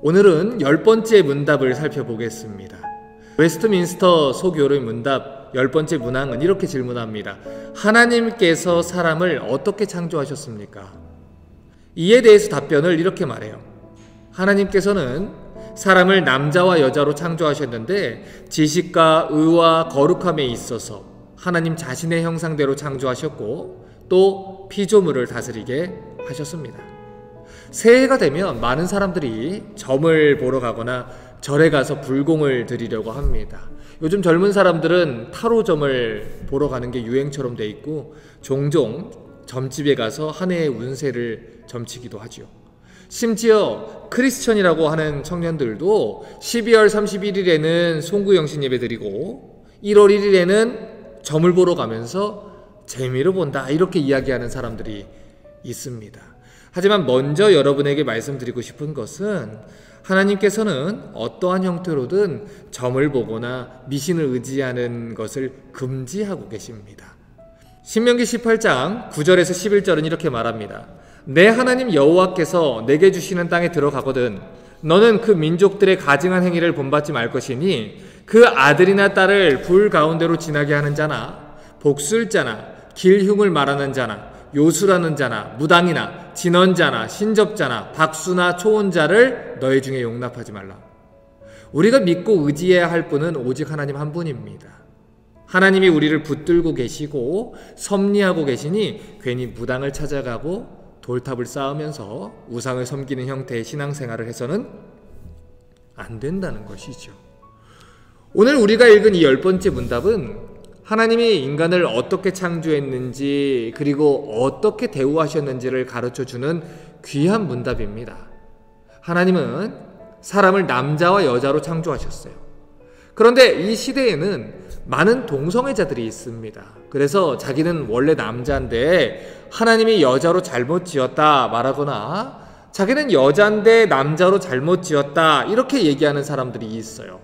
오늘은 10번째 문답을 살펴보겠습니다. 웨스트민스터 소교의 문답 10번째 문항은 이렇게 질문합니다. 하나님께서 사람을 어떻게 창조하셨습니까? 이에 대해서 답변을 이렇게 말해요. 하나님께서는 사람을 남자와 여자로 창조하셨는데 지식과 의와 거룩함에 있어서 하나님 자신의 형상대로 창조하셨고 또 피조물을 다스리게 하셨습니다. 새해가 되면 많은 사람들이 점을 보러 가거나 절에 가서 불공을 드리려고 합니다. 요즘 젊은 사람들은 타로점을 보러 가는 게 유행처럼 돼 있고 종종 점집에 가서 한 해의 운세를 점치기도 하죠. 심지어 크리스천이라고 하는 청년들도 12월 31일에는 송구영신 예배 드리고 1월 1일에는 점을 보러 가면서 재미로 본다 이렇게 이야기하는 사람들이 있습니다. 하지만 먼저 여러분에게 말씀드리고 싶은 것은 하나님께서는 어떠한 형태로든 점을 보거나 미신을 의지하는 것을 금지하고 계십니다. 신명기 18장 9절에서 11절은 이렇게 말합니다. 내 하나님 여호와께서 내게 주시는 땅에 들어가거든 너는 그 민족들의 가증한 행위를 본받지 말 것이니 그 아들이나 딸을 불 가운데로 지나게 하는 자나 복술자나 길흉을 말하는 자나 요술하는 자나 무당이나 진언자나 신접자나 박수나 초혼자를 너희 중에 용납하지 말라. 우리가 믿고 의지해야 할 분은 오직 하나님 한 분입니다. 하나님이 우리를 붙들고 계시고 섭리하고 계시니 괜히 무당을 찾아가고 돌탑을 쌓으면서 우상을 섬기는 형태의 신앙생활을 해서는 안 된다는 것이죠. 오늘 우리가 읽은 이 10번째 문답은 하나님이 인간을 어떻게 창조했는지 그리고 어떻게 대우하셨는지를 가르쳐주는 귀한 문답입니다. 하나님은 사람을 남자와 여자로 창조하셨어요. 그런데 이 시대에는 많은 동성애자들이 있습니다. 그래서 자기는 원래 남자인데 하나님이 여자로 잘못 지었다 말하거나 자기는 여자인데 남자로 잘못 지었다 이렇게 얘기하는 사람들이 있어요.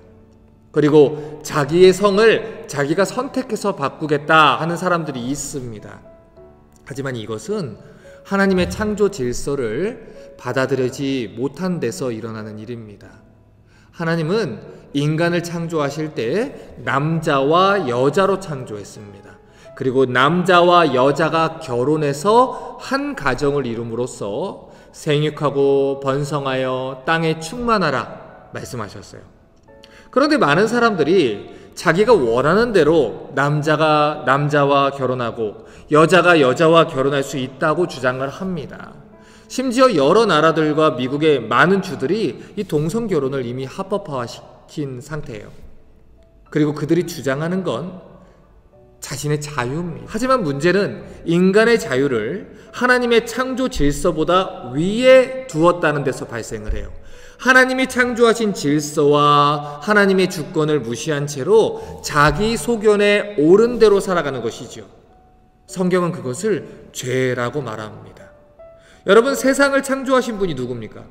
그리고 자기의 성을 자기가 선택해서 바꾸겠다 하는 사람들이 있습니다. 하지만 이것은 하나님의 창조 질서를 받아들이지 못한 데서 일어나는 일입니다. 하나님은 인간을 창조하실 때 남자와 여자로 창조했습니다. 그리고 남자와 여자가 결혼해서 한 가정을 이룸으로써 생육하고 번성하여 땅에 충만하라 말씀하셨어요. 그런데 많은 사람들이 자기가 원하는 대로 남자가 남자와 결혼하고 여자가 여자와 결혼할 수 있다고 주장을 합니다. 심지어 여러 나라들과 미국의 많은 주들이 이 동성 결혼을 이미 합법화시킨 상태예요. 그리고 그들이 주장하는 건 자신의 자유입니다. 하지만 문제는 인간의 자유를 하나님의 창조 질서보다 위에 두었다는 데서 발생을 해요. 하나님이 창조하신 질서와 하나님의 주권을 무시한 채로 자기 소견에 옳은 대로 살아가는 것이죠. 성경은 그것을 죄라고 말합니다. 여러분, 세상을 창조하신 분이 누굽니까?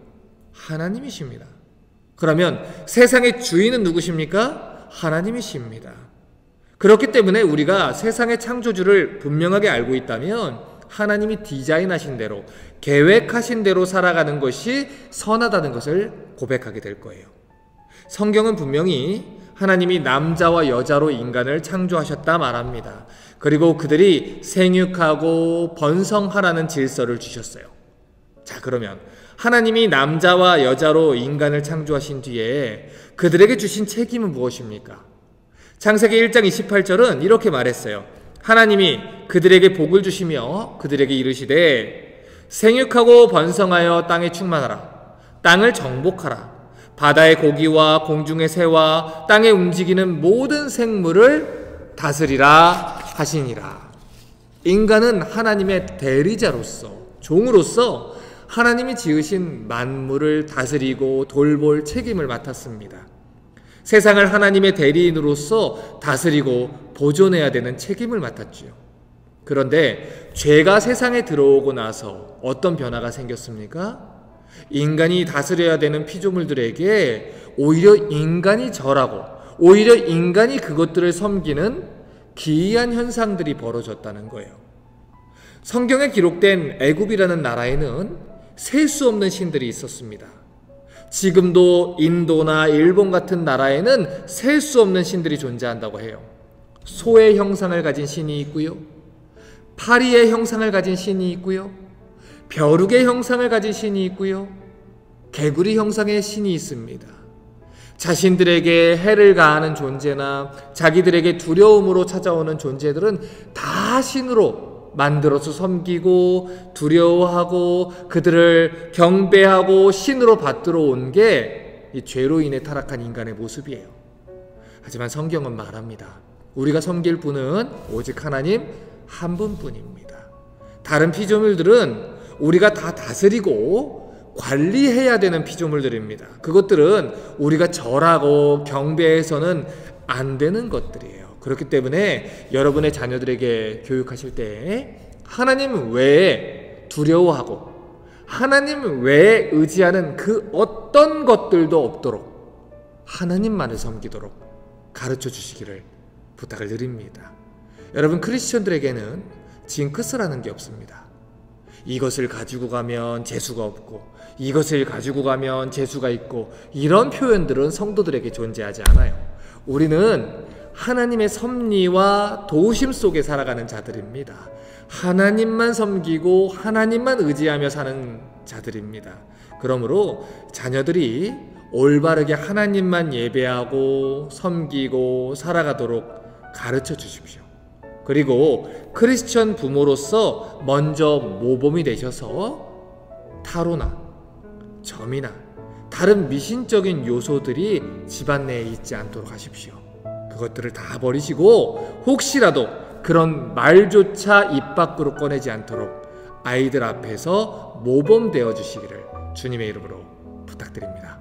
하나님이십니다. 그러면 세상의 주인은 누구십니까? 하나님이십니다. 그렇기 때문에 우리가 세상의 창조주를 분명하게 알고 있다면 하나님이 디자인하신 대로 계획하신 대로 살아가는 것이 선하다는 것을 고백하게 될 거예요. 성경은 분명히 하나님이 남자와 여자로 인간을 창조하셨다 말합니다. 그리고 그들이 생육하고 번성하라는 질서를 주셨어요. 자, 그러면 하나님이 남자와 여자로 인간을 창조하신 뒤에 그들에게 주신 책임은 무엇입니까? 창세기 1장 28절은 이렇게 말했어요. 하나님이 그들에게 복을 주시며 그들에게 이르시되 생육하고 번성하여 땅에 충만하라. 땅을 정복하라. 바다의 고기와 공중의 새와 땅에 움직이는 모든 생물을 다스리라 하시니라. 인간은 하나님의 대리자로서, 종으로서 하나님이 지으신 만물을 다스리고 돌볼 책임을 맡았습니다. 세상을 하나님의 대리인으로서 다스리고 보존해야 되는 책임을 맡았지요. 그런데 죄가 세상에 들어오고 나서 어떤 변화가 생겼습니까? 인간이 다스려야 되는 피조물들에게 오히려 인간이 절하고 오히려 인간이 그것들을 섬기는 기이한 현상들이 벌어졌다는 거예요. 성경에 기록된 애굽이라는 나라에는 셀 수 없는 신들이 있었습니다. 지금도 인도나 일본 같은 나라에는 셀 수 없는 신들이 존재한다고 해요. 소의 형상을 가진 신이 있고요, 파리의 형상을 가진 신이 있고요, 벼룩의 형상을 가진 신이 있고요, 개구리 형상의 신이 있습니다. 자신들에게 해를 가하는 존재나 자기들에게 두려움으로 찾아오는 존재들은 다 신으로 만들어서 섬기고 두려워하고 그들을 경배하고 신으로 받들어 온 게 이 죄로 인해 타락한 인간의 모습이에요. 하지만 성경은 말합니다. 우리가 섬길 분은 오직 하나님 한 분뿐입니다. 다른 피조물들은 우리가 다 다스리고 관리해야 되는 피조물들입니다. 그것들은 우리가 절하고 경배해서는 안 되는 것들이에요. 그렇기 때문에 여러분의 자녀들에게 교육하실 때 하나님 외에 두려워하고 하나님 외에 의지하는 그 어떤 것들도 없도록 하나님만을 섬기도록 가르쳐 주시기를 부탁을 드립니다. 여러분, 크리스천들에게는 징크스라는 게 없습니다. 이것을 가지고 가면 재수가 없고 이것을 가지고 가면 재수가 있고 이런 표현들은 성도들에게 존재하지 않아요. 우리는 하나님의 섭리와 도우심 속에 살아가는 자들입니다. 하나님만 섬기고 하나님만 의지하며 사는 자들입니다. 그러므로 자녀들이 올바르게 하나님만 예배하고 섬기고 살아가도록 가르쳐 주십시오. 그리고 크리스천 부모로서 먼저 모범이 되셔서 타로나 점이나 다른 미신적인 요소들이 집안 내에 있지 않도록 하십시오. 그것들을 다 버리시고 혹시라도 그런 말조차 입 밖으로 꺼내지 않도록 아이들 앞에서 모범되어 주시기를 주님의 이름으로 부탁드립니다.